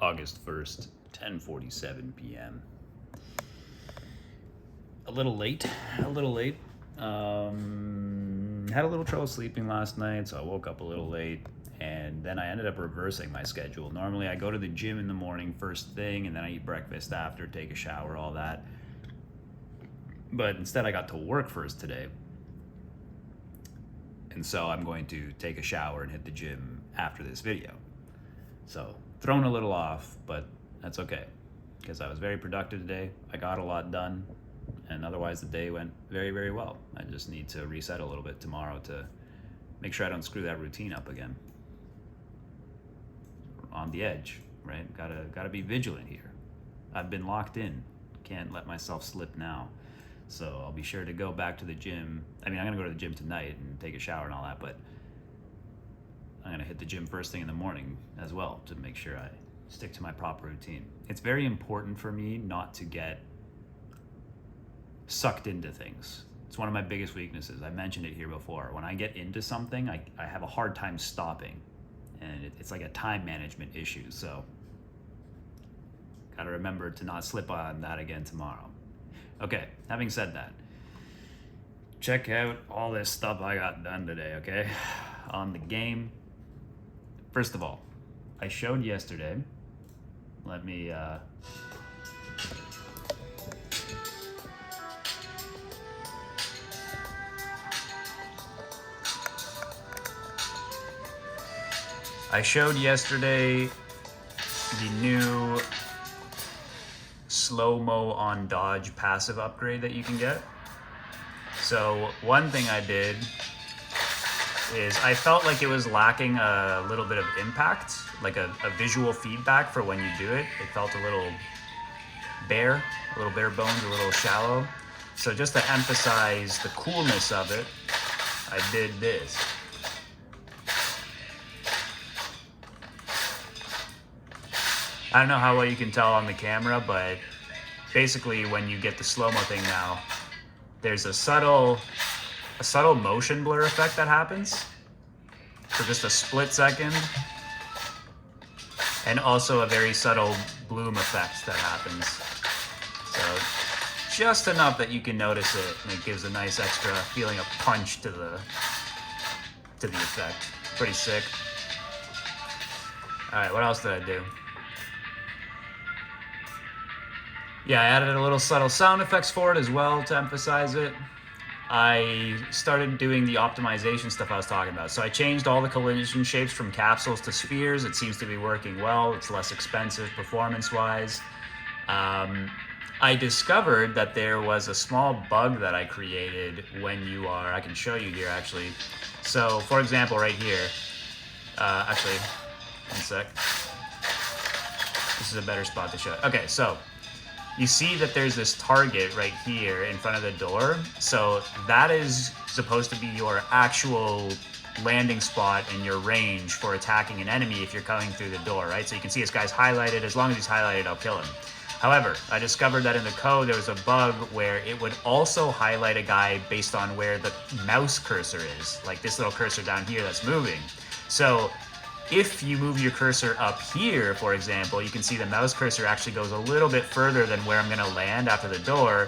August 1st, 10:47 p.m. A little late, a little late. Had a little trouble sleeping last night, so I woke up a little late, and then I ended up reversing my schedule. Normally, I go to the gym in the morning first thing, and then I eat breakfast after, take a shower, all that. But instead, I got to work first today. And so I'm going to take a shower and hit the gym after this video. So, thrown a little off, but that's okay. Because I was very productive today. I got a lot done. And otherwise, the day went very, very well. I just need to reset a little bit tomorrow to make sure I don't screw that routine up again. On the edge, right? Gotta be vigilant here. I've been locked in. Can't let myself slip now. So I'll be sure to go back to the gym. I mean, I'm gonna go to the gym tonight and take a shower and all that, but I'm gonna hit the gym first thing in the morning as well to make sure I stick to my proper routine. It's very important for me not to get sucked into things. It's one of my biggest weaknesses. I mentioned it here before. When I get into something, I have a hard time stopping. And it's like a time management issue. So gotta remember to not slip on that again tomorrow. Okay, having said that, check out all this stuff I got done today, okay? On the game. First of all, I showed yesterday. Let me I showed yesterday the new slow-mo on dodge passive upgrade that you can get. So one thing I did is I felt like it was lacking a little bit of impact, like a visual feedback for when you do it. It felt a little bare bones, a little shallow. So just to emphasize the coolness of it, I did this. I don't know how well you can tell on the camera, but basically when you get the slow-mo thing now, there's a subtle motion blur effect that happens for just a split second, and also a very subtle bloom effect that happens. So just enough that you can notice it, and it gives a nice extra feeling of punch to the effect. Pretty sick. All right, what else did I do? Yeah, I added a little subtle sound effects for it as well to emphasize it. I started doing the optimization stuff I was talking about. So I changed all the collision shapes from capsules to spheres. It seems to be working well. It's less expensive performance-wise. I discovered that there was a small bug that I created when you are, I can show you here actually. So for example, right here, actually, one sec. This is a better spot to show it. Okay, so you see that there's this target right here in front of the door. So that is supposed to be your actual landing spot and your range for attacking an enemy if you're coming through the door, right? So you can see this guy's highlighted. As long as he's highlighted, I'll kill him. However, I discovered that in the code there was a bug where it would also highlight a guy based on where the mouse cursor is, like this little cursor down here that's moving. So if you move your cursor up here, for example, you can see the mouse cursor actually goes a little bit further than where I'm going to land after the door.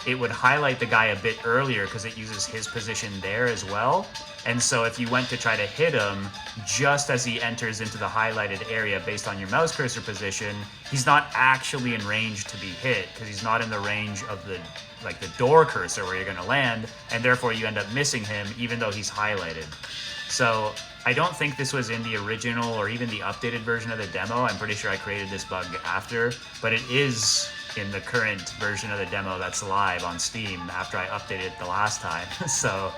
It would highlight the guy a bit earlier because it uses his position there as well. And so if you went to try to hit him just as he enters into the highlighted area based on your mouse cursor position, he's not actually in range to be hit because he's not in the range of the door cursor where you're going to land, and therefore you end up missing him even though he's highlighted. So I don't think this was in the original or even the updated version of the demo. I'm pretty sure I created this bug after, but it is in the current version of the demo that's live on Steam after I updated it the last time. So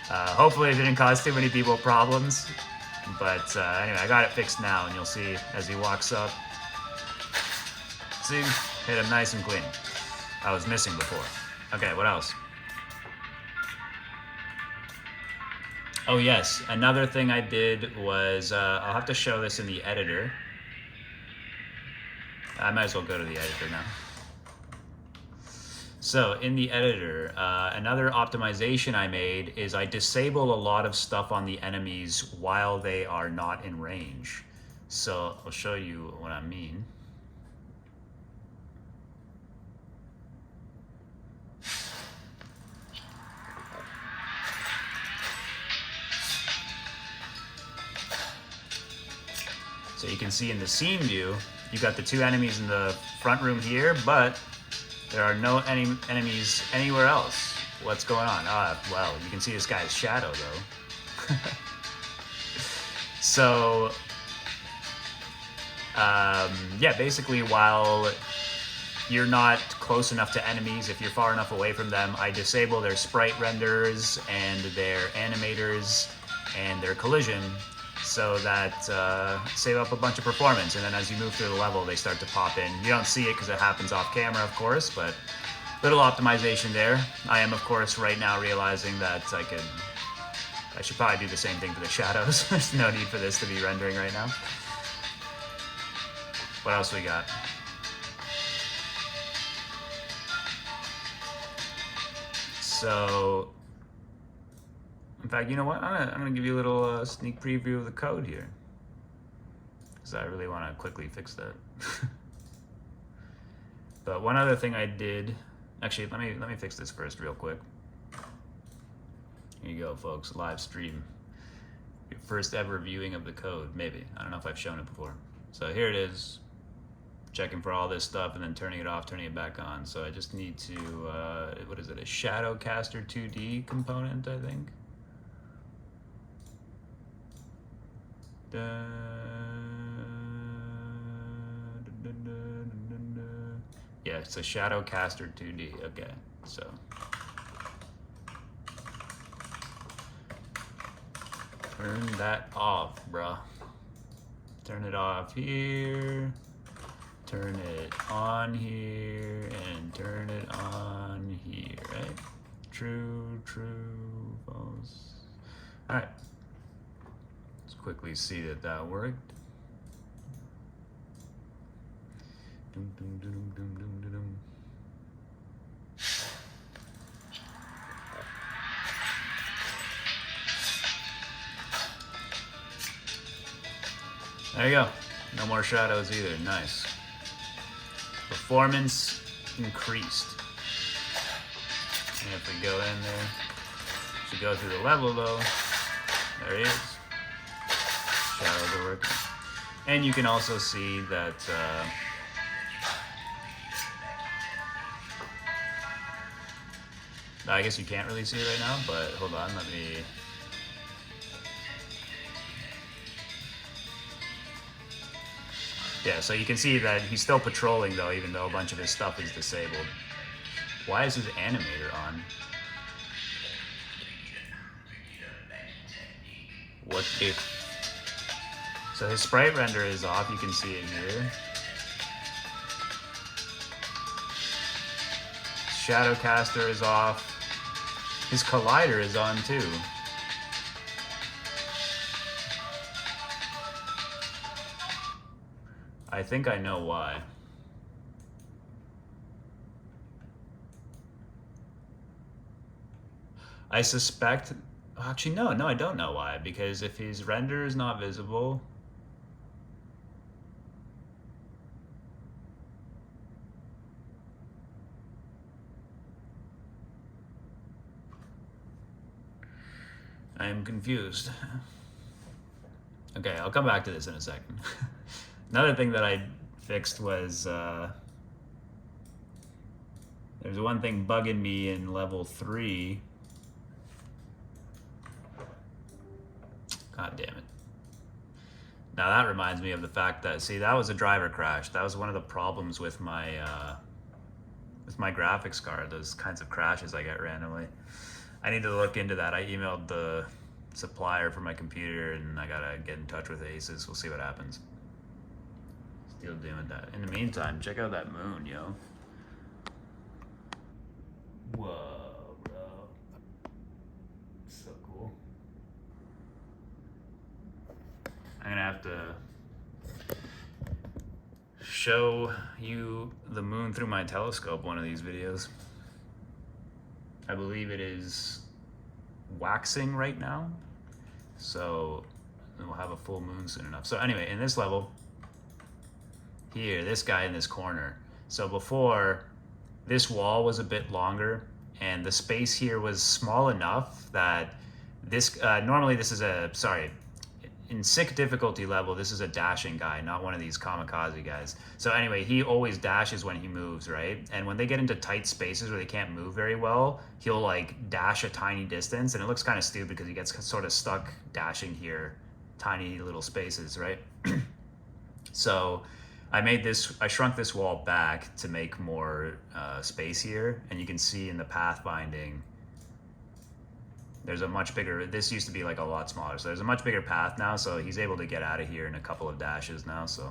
hopefully it didn't cause too many people problems. But anyway, I got it fixed now, and you'll see as he walks up. See? Hit him nice and clean. I was missing before. Okay, what else? Oh yes, another thing I did was, I'll have to show this in the editor. I might as well go to the editor now. So in the editor, another optimization I made is I disable a lot of stuff on the enemies while they are not in range. So I'll show you what I mean. So you can see in the scene view, you got the two enemies in the front room here, but there are no enemies anywhere else. What's going on? Well, you can see this guy's shadow though. So, yeah, basically while you're not close enough to enemies, if you're far enough away from them, I disable their sprite renders and their animators and their collision, so that save up a bunch of performance. And then as you move through the level, they start to pop in. You don't see it because it happens off camera, of course, but little optimization there. I am, of course, right now realizing that I should probably do the same thing for the shadows. There's no need for this to be rendering right now. What else we got? So, in fact, you know what? I'm gonna give you a little sneak preview of the code here, because I really want to quickly fix that. But one other thing I did, actually, let me fix this first, real quick. Here you go, folks. Live stream, your first ever viewing of the code. Maybe, I don't know if I've shown it before. So here it is. Checking for all this stuff and then turning it off, turning it back on. So I just need to, what is it, a Shadowcaster 2D component, I think. Yeah, it's a Shadowcaster 2D. Okay, so turn that off, bruh. Turn it off here. Turn it on here and turn it on here, right? True, false. All right. Let's quickly see that that worked. Dum, dum, dum, dum, dum, dum, dum. There you go. No more shadows either. Nice. Performance increased. And if we go in there, to go through the level though, there he is. Shadows are working. And you can also see that I guess you can't really see it right now, but hold on, let me. Yeah, so you can see that he's still patrolling though, even though a bunch of his stuff is disabled. Why is his animator on? What if? So his sprite render is off, you can see it here. Shadowcaster is off. His collider is on too. I think I know why. I suspect, actually no, I don't know why, because if his render is not visible, I am confused. Okay, I'll come back to this in a second. Another thing that I fixed was, there's one thing bugging me in level 3. God damn it. Now that reminds me of the fact that, see, that was a driver crash. That was one of the problems with my graphics card, those kinds of crashes I get randomly. I need to look into that. I emailed the supplier for my computer and I gotta get in touch with Asus. We'll see what happens. Still doing that. In the meantime, check out that moon, yo. Whoa, bro. So cool. I'm gonna have to show you the moon through my telescope one of these videos. I believe it is waxing right now. So we'll have a full moon soon enough. So anyway, in this level, here, this guy in this corner. So before, this wall was a bit longer, and the space here was small enough that this, normally this is a, sorry, in sick difficulty level, this is a dashing guy, not one of these kamikaze guys. So anyway, he always dashes when he moves, right? And when they get into tight spaces where they can't move very well, he'll like dash a tiny distance, and it looks kind of stupid because he gets sort of stuck dashing here, tiny little spaces, right? So I shrunk this wall back to make more space here, and you can see in the path binding, there's a much bigger, this used to be like a lot smaller, so there's a much bigger path now, so he's able to get out of here in a couple of dashes now, so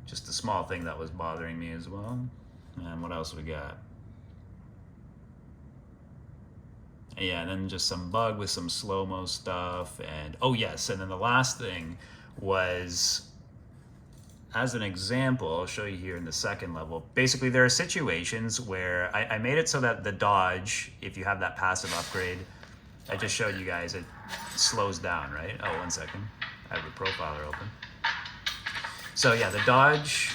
just a small thing that was bothering me as well. And what else we got? Yeah, and then just some bug with some slow-mo stuff, and oh yes, and then the last thing was, as an example, I'll show you here in the second level. Basically, there are situations where I made it so that the dodge, if you have that passive upgrade, I just showed you guys, it slows down, right? Oh, 1 second. I have the profiler open. So yeah, the dodge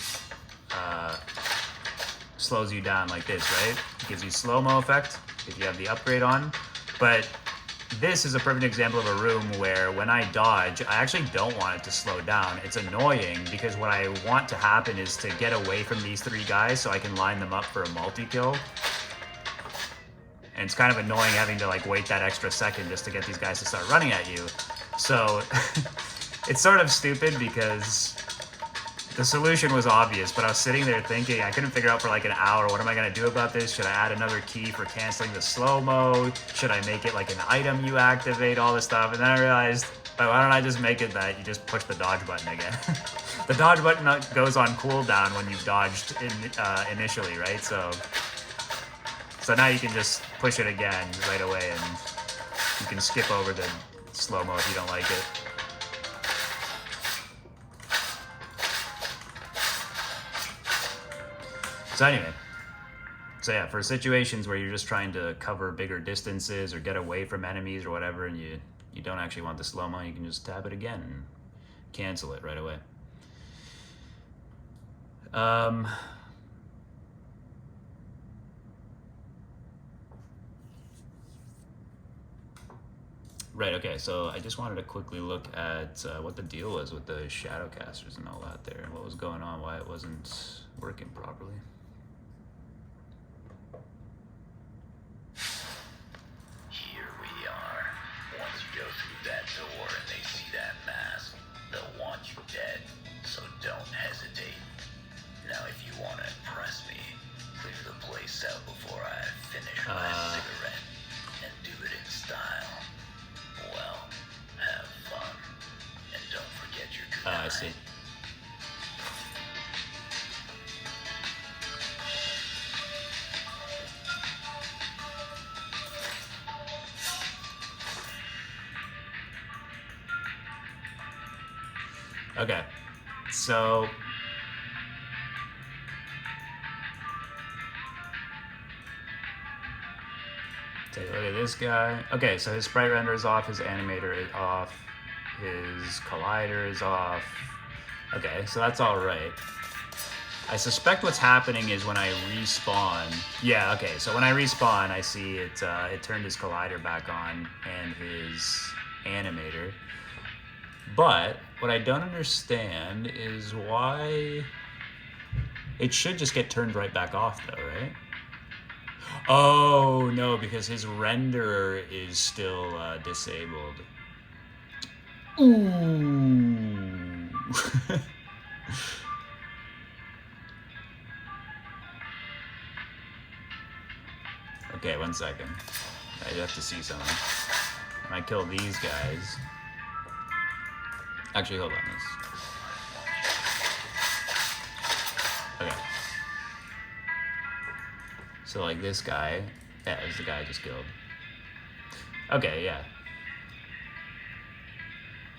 slows you down like this, right? It gives you slow-mo effect if you have the upgrade on. But this is a perfect example of a room where when I dodge, I actually don't want it to slow down. It's annoying because what I want to happen is to get away from these three guys so I can line them up for a multi-kill. And it's kind of annoying having to like wait that extra second just to get these guys to start running at you. So it's sort of stupid because the solution was obvious, but I was sitting there thinking, I couldn't figure out for like an hour, what am I gonna do about this? Should I add another key for canceling the slow-mo? Should I make it like an item you activate, all this stuff? And then I realized, why don't I just make it that you just push the dodge button again? The dodge button goes on cooldown when you've dodged initially, right? So now you can just push it again right away, and you can skip over the slow-mo if you don't like it. So anyway, so yeah, for situations where you're just trying to cover bigger distances or get away from enemies or whatever, and you don't actually want the slow-mo, you can just tap it again and cancel it right away. Right, okay, so I just wanted to quickly look at what the deal was with the Shadowcasters and all that there, and what was going on, why it wasn't working properly. Here we are. Once you go through that door and they see that mask, they'll want you dead, so don't hesitate. Now if you want to impress me, clear the place out before I finish my cigarette, and do it in style. Well, have fun, and don't forget your good I see. Okay, so take a look at this guy. Okay, so his sprite render is off, his animator is off, his collider is off. Okay, so that's all right. I suspect what's happening is when I respawn. Yeah, okay, so when I respawn, I see it turned his collider back on and his animator. But what I don't understand is why it should just get turned right back off though, right? Oh no, because his renderer is still disabled. Ooh. Okay, 1 second. I have to see something. When I kill these guys. Actually, hold on. Okay. So, like this guy. Yeah, is the guy I just killed. Okay, yeah.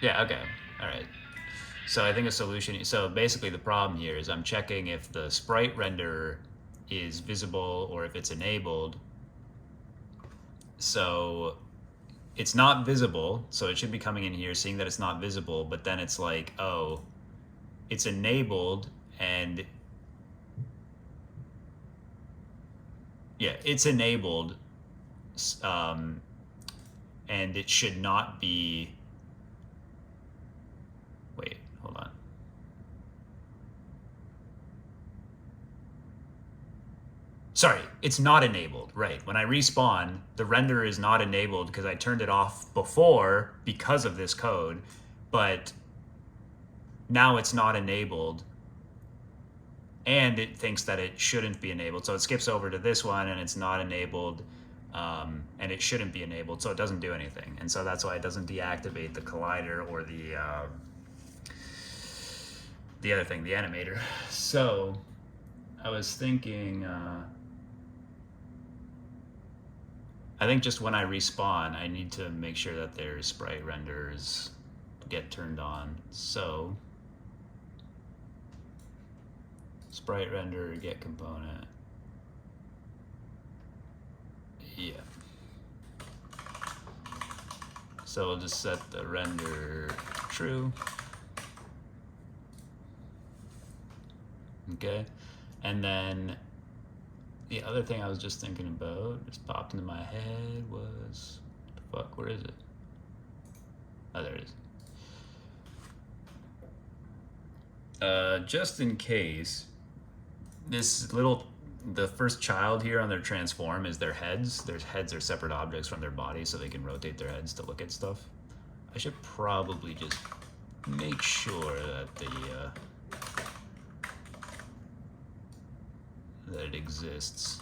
Yeah, okay. Alright. So, I think a solution. So, basically, the problem here is I'm checking if the sprite renderer is visible or if it's enabled. So, it's not visible, so it should be coming in here, seeing that it's not visible, but then it's like, oh, it's enabled, and yeah, it's enabled, and it should not be, wait, hold on. Sorry, it's not enabled, right? When I respawn, the render is not enabled because I turned it off before because of this code, but now it's not enabled, and it thinks that it shouldn't be enabled. So it skips over to this one, and it's not enabled, and it shouldn't be enabled, so it doesn't do anything. And so that's why it doesn't deactivate the collider or the other thing, the animator. So I was thinking, I think just when I respawn, I need to make sure that their sprite renders get turned on. So sprite render, get component. Yeah. So we'll just set the render true. Okay. And then the other thing I was just thinking about, just popped into my head, was, fuck, where is it? Oh, there it is. Just in case, the first child here on their transform is their heads. Their heads are separate objects from their body, so they can rotate their heads to look at stuff. I should probably just make sure that that it exists.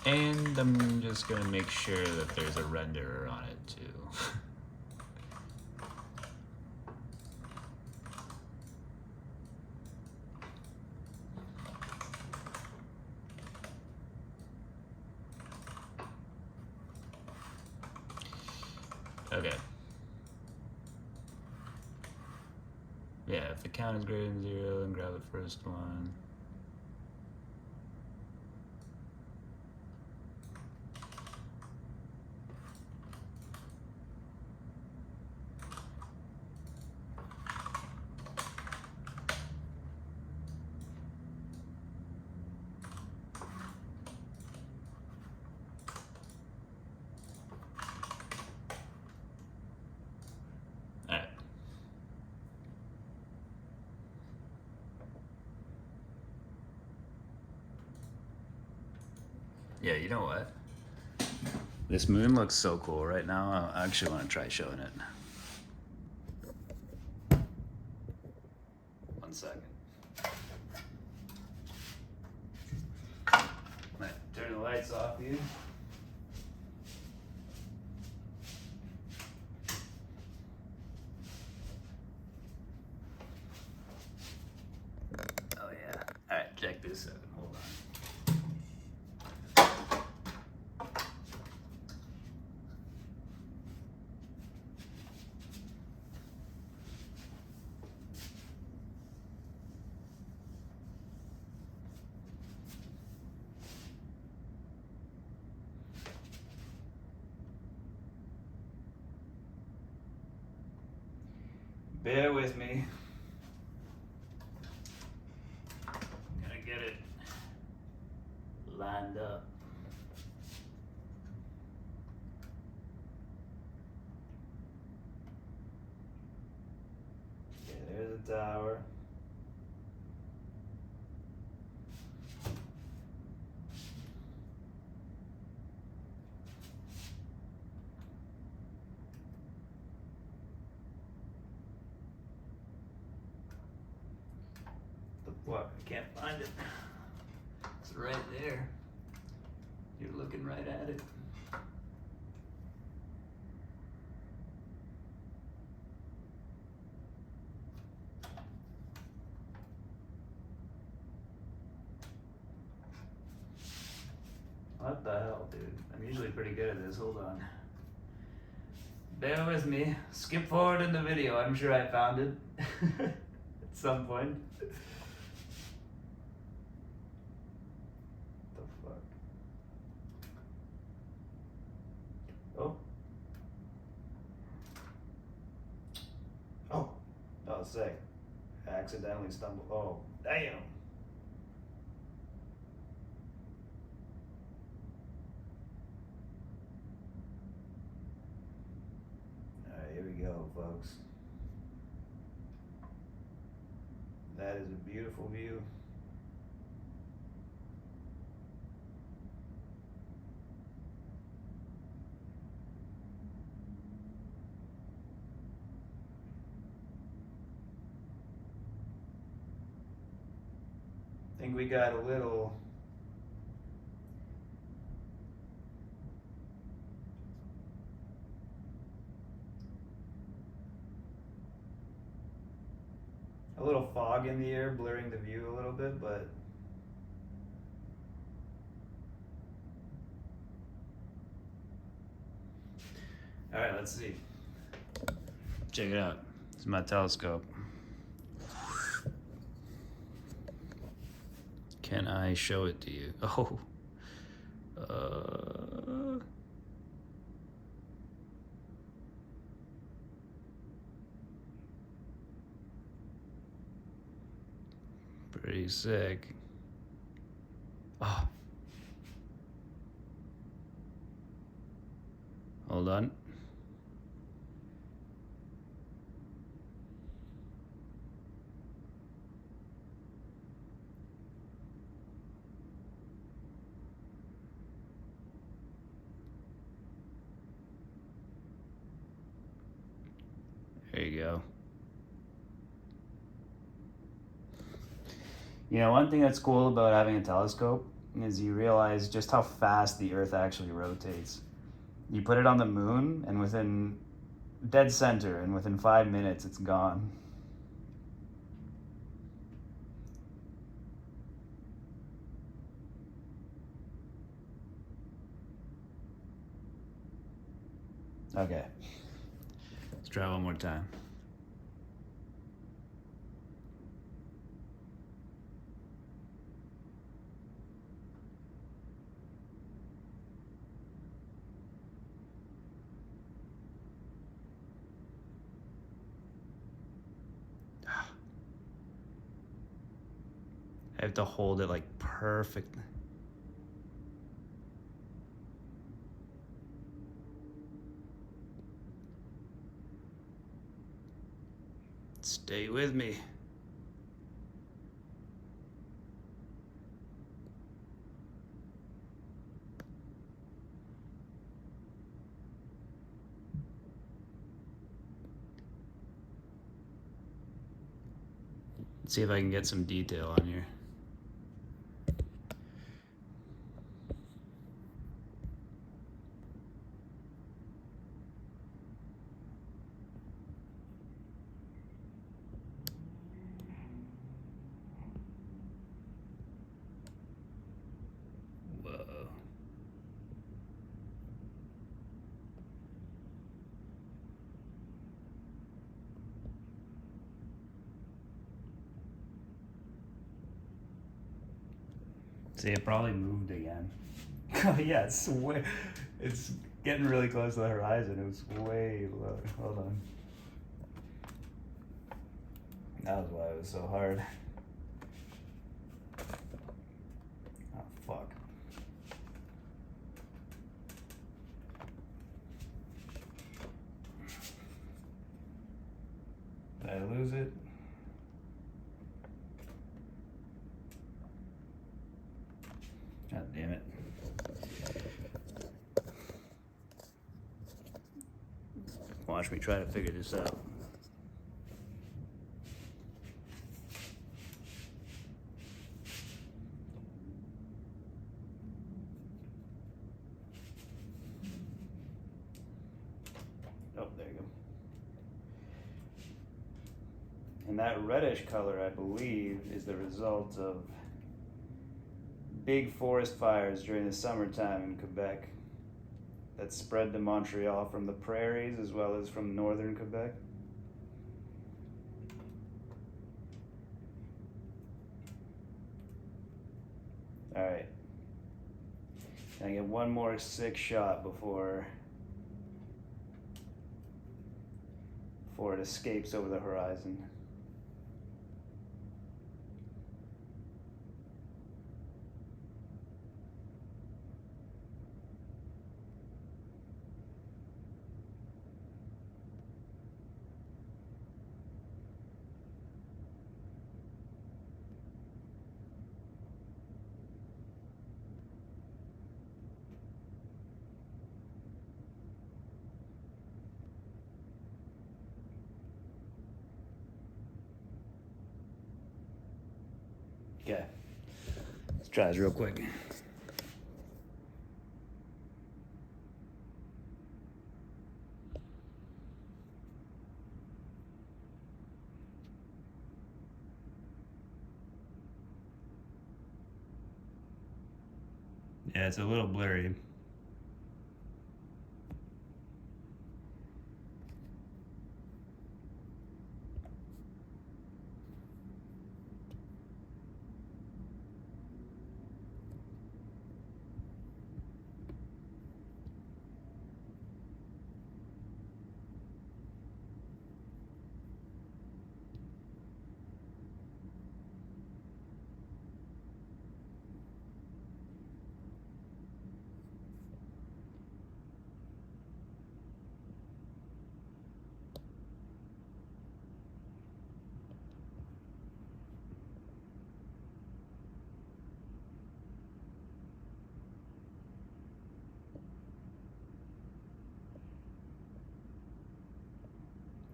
And I'm just gonna make sure that there's a renderer on it too. Okay. Yeah, if the count is greater than 0, then grab the first one. Alright. Yeah, you know what? This moon looks so cool right now. I actually want to try showing it. 1 second. Might turn the lights off, dude. Oh yeah. Alright, check this out. Hold on. Bear with me. Gotta get it lined up. Okay, there's the tower. What? I can't find it. It's right there. You're looking right at it. What the hell, dude? I'm usually pretty good at this. Hold on. Bear with me. Skip forward in the video. I'm sure I found it at some point. say. Accidentally stumbled. Oh, damn. Alright, here we go, folks. That is a beautiful view. I think we got a little fog in the air, blurring the view a little bit, but all right, let's see. Check it out. This is my telescope. Can I show it to you? Oh. Pretty sick. Oh. Hold on. There you go. You know, one thing that's cool about having a telescope is you realize just how fast the Earth actually rotates. You put it on the moon, and within dead center, and within 5 minutes, it's gone. Okay. Let's try one more time. I have to hold it like perfect. Stay with me. Let's see if I can get some detail on here. Whoa. See, it probably moved again. Yeah, it's getting really close to the horizon. It was way low. Hold on. That was why it was so hard. Oh, fuck. Did I lose it? God damn it. Watch me try to figure this out. Oh, there you go. And that reddish color, I believe, is the result of big forest fires during the summertime in Quebec that spread to Montreal from the prairies as well as from northern Quebec. All right. Can I get one more sick shot before it escapes over the horizon? Okay. Let's try this real quick. Yeah, it's a little blurry.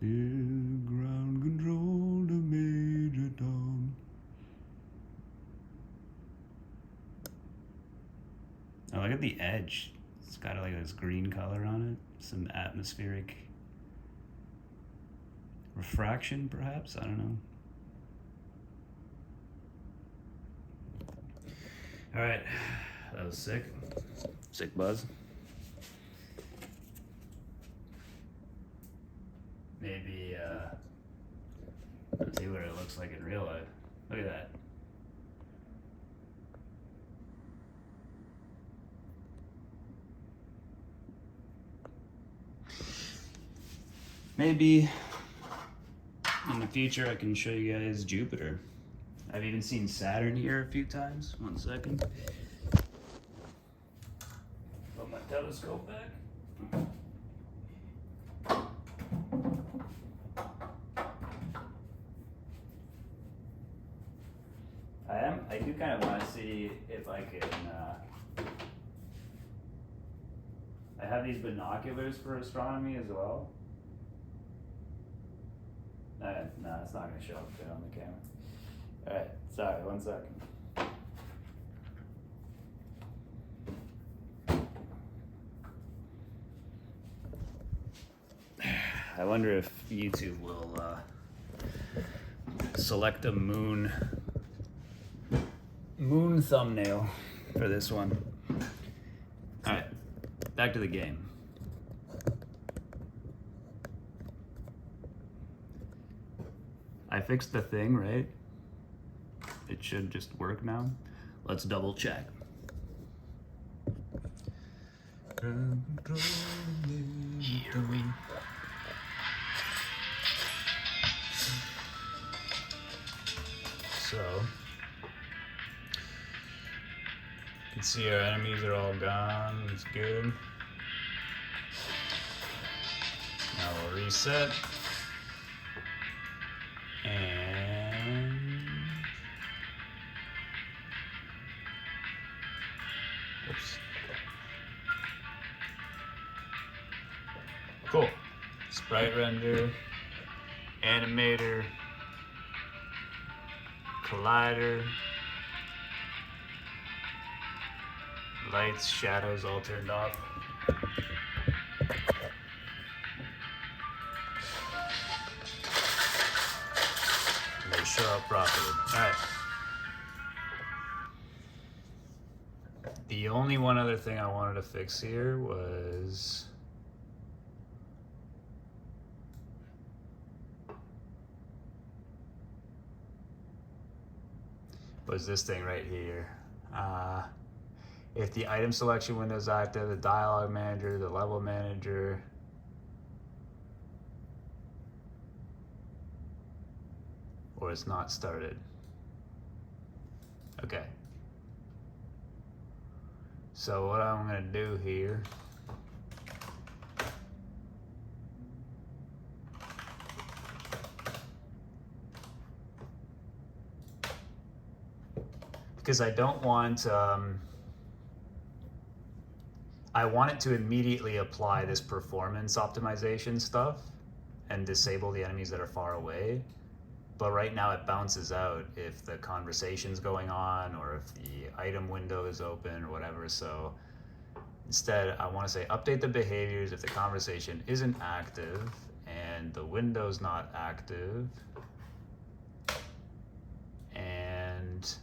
Ground control to Major Tom. Oh, look at the edge. It's got like this green color on it. Some atmospheric refraction, perhaps? I don't know. All right, that was sick. Sick buzz. Maybe, let's see what it looks like in real life. Look at that. Maybe in the future I can show you guys Jupiter. I've even seen Saturn here a few times. 1 second. Put my telescope back. I do kind of want to see if I can, I have these binoculars for astronomy as well. No, it's not going to show up good on the camera. Alright, sorry, 1 second. I wonder if YouTube will select a moon thumbnail for this one. Alright, back to the game. I fixed the thing, right? It should just work now. Let's double check. So, you can see our enemies are all gone. It's good. Now we'll reset. And oops. Cool. Sprite render, animator, collider, lights, shadows all turned off. They show up properly. Alright. The only one other thing I wanted to fix here was this thing right here. If the item selection window is active, the dialogue manager, the level manager, or it's not started. Okay. So what I'm gonna do here because I don't want I want it to immediately apply this performance optimization stuff and disable the enemies that are far away. but right now it bounces out if the conversation's going on or if the item window is open or whatever. So instead, I want to say update the behaviors if the conversation isn't active and the window's not active, and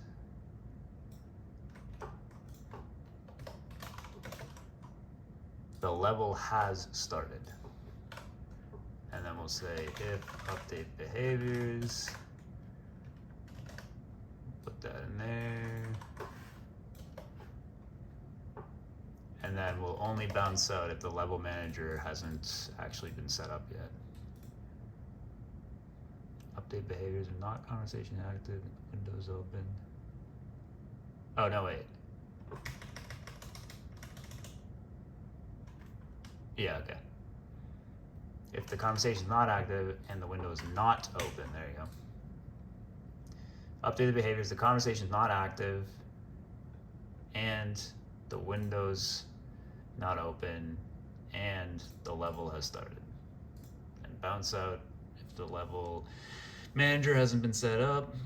the level has started. And then we'll say if update behaviors, put that in there. And then we'll only bounce out if the level manager hasn't actually been set up yet. Update behaviors are not conversation active, windows open. Oh, no, wait. Yeah, okay. If the conversation is not active and the window is not open, there you go. Update the behaviors, the conversation is not active and the window's not open and the level has started. And bounce out if the level manager hasn't been set up,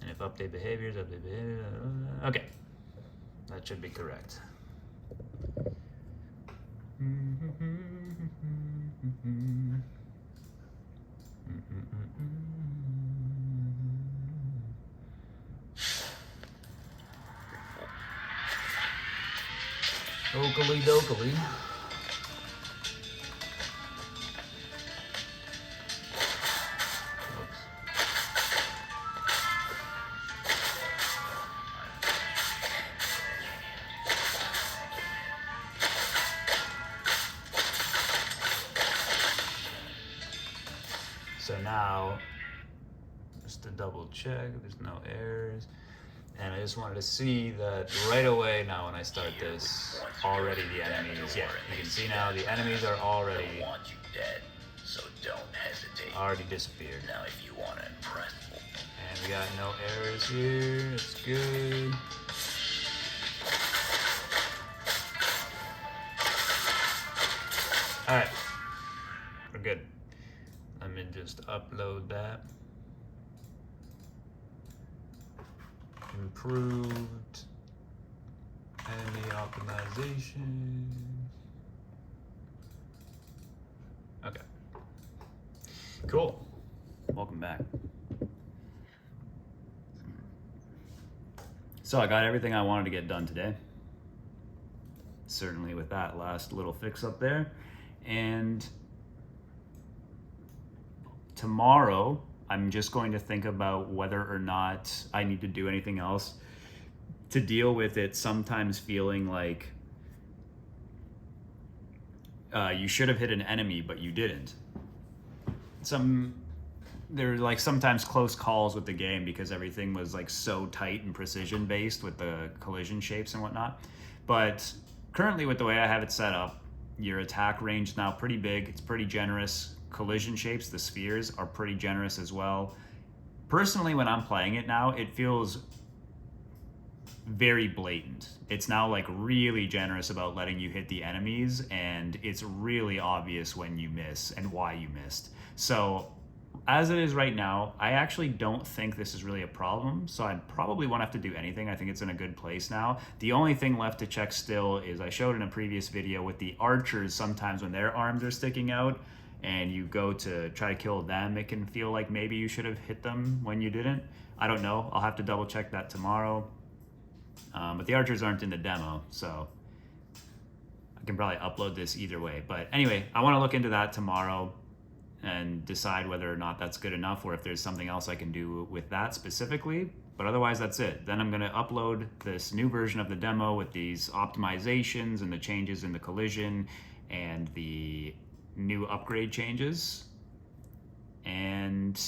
and if update behaviors, okay, that should be correct. Oakley dokley. So now, just to double check, there's no errors. And I just wanted to see that right away now when I start this, already the enemies, yeah, you can see now the enemies are already want you dead, so don't hesitate. already disappeared. Now if you want to impress, And we got no errors here, it's good. Alright, we're good. Let me just upload that. Improved enemy optimization. Okay. Cool. Welcome back. So I got everything I wanted to get done today. Certainly with that last little fix up there. And tomorrow, I'm just going to think about whether or not I need to do anything else to deal with it sometimes feeling like you should have hit an enemy, but you didn't. There are like sometimes close calls with the game because everything was like so tight and precision based with the collision shapes and whatnot. But currently with the way I have it set up, your attack range is now pretty big. It's pretty generous. Collision shapes, the spheres, are pretty generous as well. Personally, when I'm playing it now, it feels very blatant. It's now like really generous about letting you hit the enemies, and it's really obvious when you miss and why you missed. So as it is right now, I actually don't think this is really a problem, so I probably won't have to do anything. I think it's in a good place now. The only thing left to check still is I showed in a previous video with the archers, sometimes when their arms are sticking out and you go to try to kill them, it can feel like maybe you should have hit them when you didn't. I don't know. I'll have to double check that tomorrow. But the archers aren't in the demo, so I can probably upload this either way. But anyway, I want to look into that tomorrow and decide whether or not that's good enough or if there's something else I can do with that specifically. But otherwise, that's it. Then I'm going to upload this new version of the demo with these optimizations and the changes in the collision and the new upgrade changes. And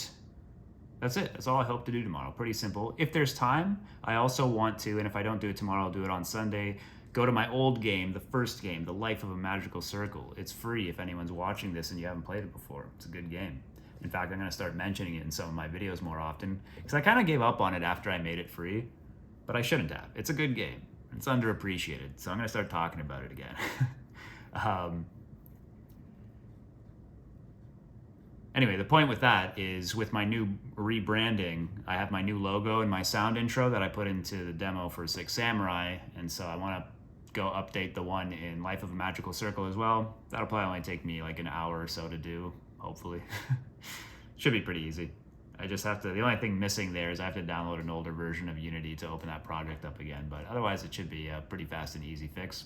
that's it. That's all I hope to do tomorrow. Pretty simple. If there's time, I also want to, and if I don't do it tomorrow, I'll do it on Sunday, go to my old game, the first game, The Life of a Magical Circle. It's free if anyone's watching this and you haven't played it before. It's a good game. In fact, I'm going to start mentioning it in some of my videos more often because I kind of gave up on it after I made it free, but I shouldn't have. It's a good game. It's underappreciated, so I'm going to start talking about it again. Anyway, the point with that is with my new rebranding, I have my new logo and my sound intro that I put into the demo for Six Samurai, and so I want to go update the one in Life of a Magical Circle as well. That'll probably only take me like an hour or so to do, hopefully. Should be pretty easy. I just have to, the only thing missing there is I have to download an older version of Unity to open that project up again, but otherwise it should be a pretty fast and easy fix.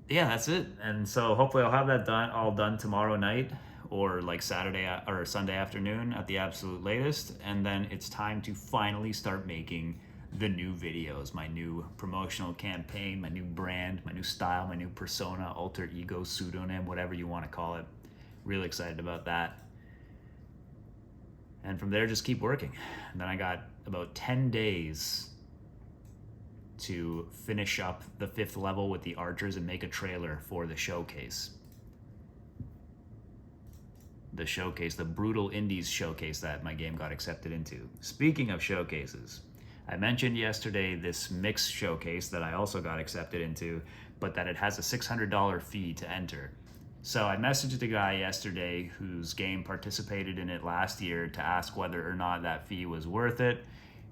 Yeah, that's it. And so hopefully I'll have that all done tomorrow night or like Saturday or Sunday afternoon at the absolute latest. And then it's time to finally start making the new videos, my new promotional campaign, my new brand, my new style, my new persona, alter ego, pseudonym, whatever you want to call it. Really excited about that. And from there, just keep working. And then I got about 10 days to finish up the 5th level with the archers and make a trailer for the showcase. The Brutal Indies showcase that my game got accepted into. Speaking of showcases, I mentioned yesterday this mix showcase that I also got accepted into, but that it has a $600 fee to enter. So I messaged the guy yesterday whose game participated in it last year to ask whether or not that fee was worth it.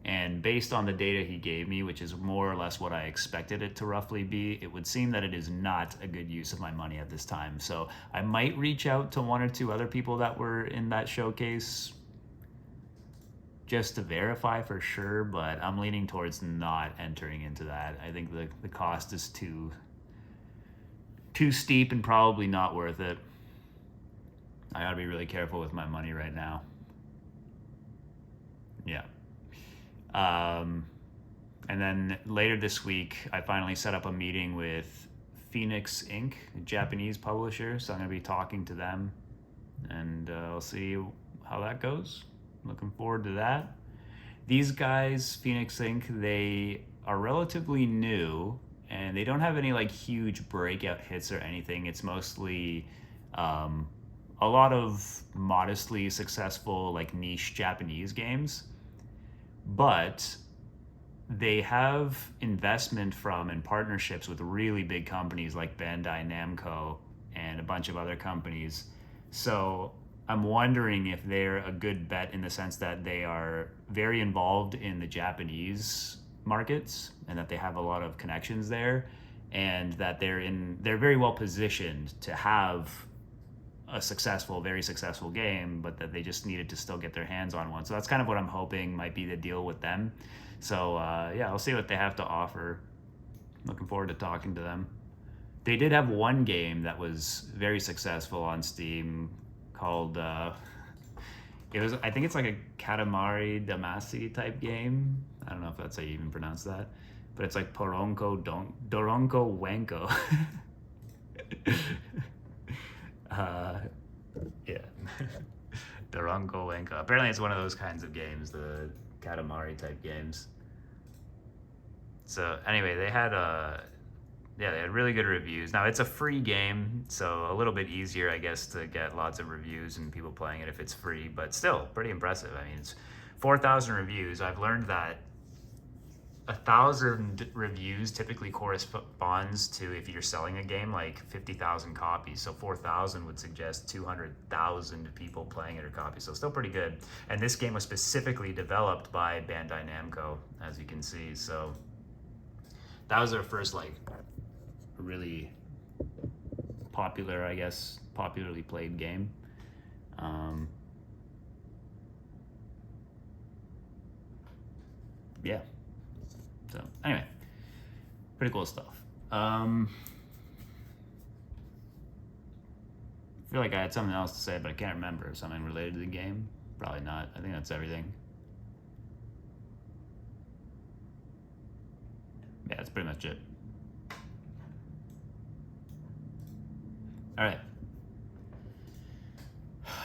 And based on the data he gave me, which is more or less what I expected it to roughly be, it would seem that it is not a good use of my money at this time. So I might reach out to 1 or 2 other people that were in that showcase just to verify for sure, but I'm leaning towards not entering into that. I think the cost is too steep and probably not worth it. I gotta be really careful with my money right now. Yeah. And then later this week, I finally set up a meeting with Phoenix Inc., a Japanese publisher. So I'm going to be talking to them, and I'll see how that goes. Looking forward to that. These guys, Phoenix Inc., they are relatively new, and they don't have any like huge breakout hits or anything. It's mostly a lot of modestly successful like niche Japanese games. But they have investment from and partnerships with really big companies like Bandai Namco and a bunch of other companies. So I'm wondering if they're a good bet in the sense that they are very involved in the Japanese markets and that they have a lot of connections there, and that they're very well positioned to have a very successful game, but that they just needed to still get their hands on one. So that's kind of what I'm hoping might be the deal with them. So yeah, I'll see what they have to offer. Looking forward to talking to them. They did have one game that was very successful on Steam called I think it's like a Katamari Damacy type game. I don't know if that's how you even pronounce that, but it's like Doronko Wanko. Yeah. Doronko Wanko. Apparently it's one of those kinds of games, the Katamari type games. So anyway, they had really good reviews. Now it's a free game, so a little bit easier, I guess, to get lots of reviews and people playing it if it's free, but still pretty impressive. I mean, it's 4,000 reviews. I've learned that 1,000 reviews typically corresponds to, if you're selling a game, like 50,000 copies. So 4,000 would suggest 200,000 people playing it or copies. So still pretty good. And this game was specifically developed by Bandai Namco, as you can see. So that was their first like really popular, I guess, popularly played game. Yeah. So anyway, pretty cool stuff. I feel like I had something else to say, but I can't remember. Something related to the game? Probably not. I think that's everything. Yeah, that's pretty much it. All right.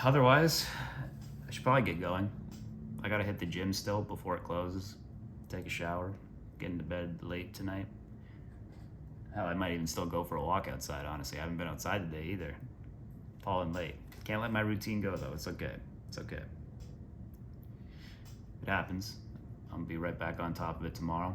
Otherwise, I should probably get going. I gotta hit the gym still before it closes. Take a shower. Get into bed late tonight. Hell, I might even still go for a walk outside, honestly. I haven't been outside today either. Falling late. Can't let my routine go, though. It's okay. It's okay. It happens. I'll be right back on top of it tomorrow.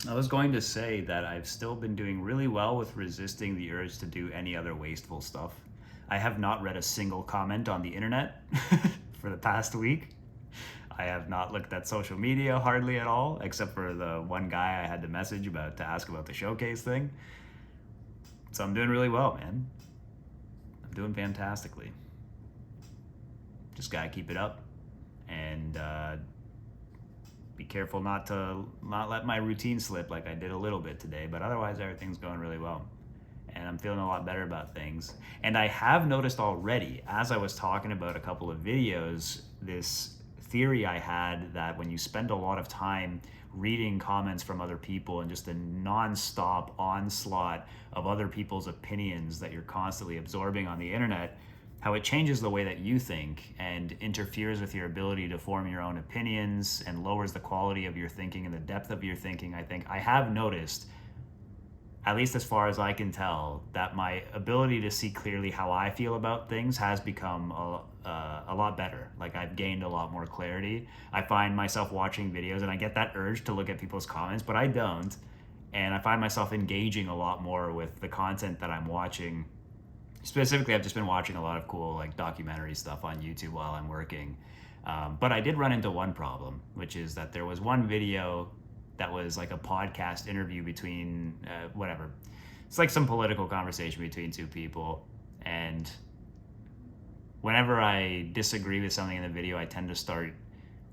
I was going to say that I've still been doing really well with resisting the urge to do any other wasteful stuff. I have not read a single comment on the internet for the past week. I have not looked at social media hardly at all, except for the one guy I had to message about to ask about the showcase thing. So I'm doing really well, man. I'm doing fantastically. Just gotta keep it up and be careful not let my routine slip like I did a little bit today. But otherwise, everything's going really well, and I'm feeling a lot better about things. And I have noticed already, as I was talking about a couple of videos, this theory I had that when you spend a lot of time reading comments from other people and just a non-stop onslaught of other people's opinions that you're constantly absorbing on the internet, how it changes the way that you think and interferes with your ability to form your own opinions and lowers the quality of your thinking and the depth of your thinking. I think I have noticed, at least as far as I can tell, that my ability to see clearly how I feel about things has become a lot better. Like, I've gained a lot more clarity. I find myself watching videos and I get that urge to look at people's comments, but I don't. And I find myself engaging a lot more with the content that I'm watching. Specifically, I've just been watching a lot of cool like documentary stuff on YouTube while I'm working. But I did run into one problem, which is that there was one video that was like a podcast interview between whatever. It's like some political conversation between two people. And whenever I disagree with something in the video, I tend to start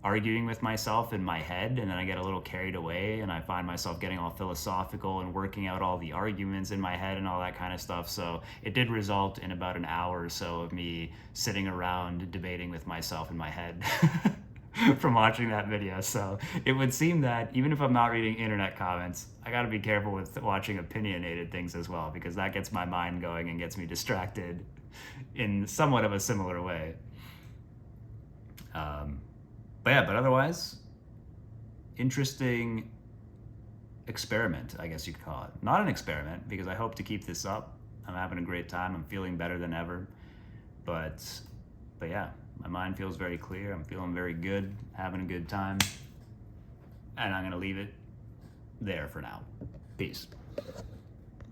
arguing with myself in my head, and then I get a little carried away and I find myself getting all philosophical and working out all the arguments in my head and all that kind of stuff. So it did result in about an hour or so of me sitting around debating with myself in my head from watching that video. So it would seem that even if I'm not reading internet comments, I got to be careful with watching opinionated things as well, because that gets my mind going and gets me distracted in somewhat of a similar way. But otherwise, interesting experiment, I guess you could call it. Not an experiment, because I hope to keep this up. I'm having a great time. I'm feeling better than ever. But yeah, my mind feels very clear. I'm feeling very good, having a good time. And I'm going to leave it there for now. Peace.